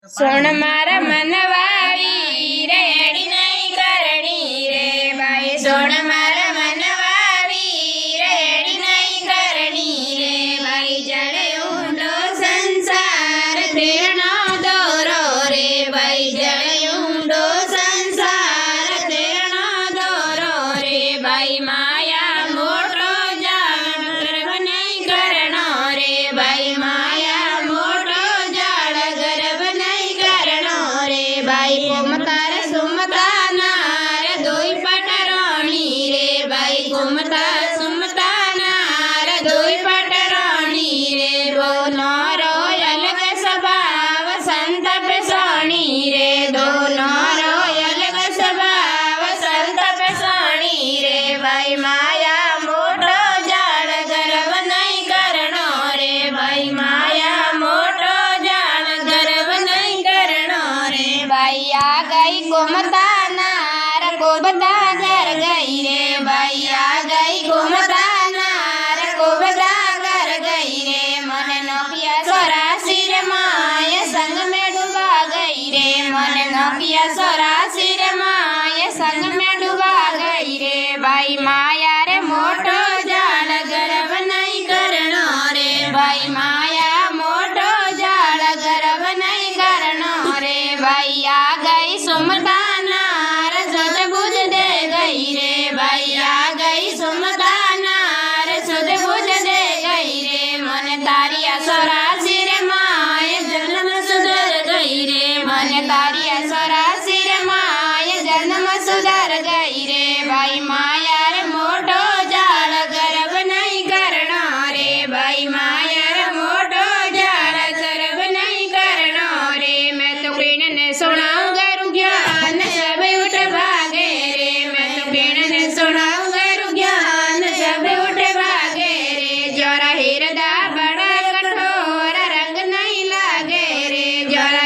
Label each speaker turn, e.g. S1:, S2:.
S1: सोन मारा मनवावी रे एडी नहीं करनी रे भाई। सोन मारा मनवावी रे एडी नहीं करनी रे भाई। जड़े ऊंडो संसार तेरनो दोरो रे भाई। जड़े ऊंडो संसार तेरनो दोरो रे भाई। माया मोटो जाल गर्व नहीं करनो रे भाई। माया मोटो जाल गर्व नहीं करनो रे भाई। कुमतार सुमता नार दोई पटरोणी रे भाई। कुमता सुमता नार दोई पटरोणी रे। दोनों रो अलग स्वभाव संत पे सोनी रे। दोनों रो अलग स्वभाव संत पे सोनी रे भाई। माया मोटो जाल गर्व नहीं करनो रे भाई। माया मोटो जाल गर्व नहीं करनो रे भाई। आ गई कुमता नार कुबता कर गई रे भाई। आ गई कुमता नार कुबता कर गई रे। मन नोकिया सोरा सिर माय संग में डूबा गई रे। मन नोकिया सोरा सिर माय संग में डूबा गई रे भाई। माया रे मोटो जाल गर्व नहीं करनो रे भाई। माया मोटो जाल गर्व नहीं करनो रे भाई। आ गई सुमता नार सुध बुझ दे गई रे भाई। आ गई सुमता नार सुध बुझ दे गई रे। मन तारिया सोरा सिर माय जन्म सुधर गई रे। मन तारिया सोरा सिर माय जन्म सुधर गई रे भाई। माया रे मोटो जाल गर्व नहीं करनो रे भाई। माया रे मोटो जाल गर्व नहीं करनो रे। मैं तो किण ने सुनाऊं गरु ज्ञान सब उठ भागे रे। मैं तो किण ने सुनाऊं गरु ज्ञान सब उठ भागे रे। जोरा हिरदा बड़ा कठोर रंग नहीं लागे रे। जोरा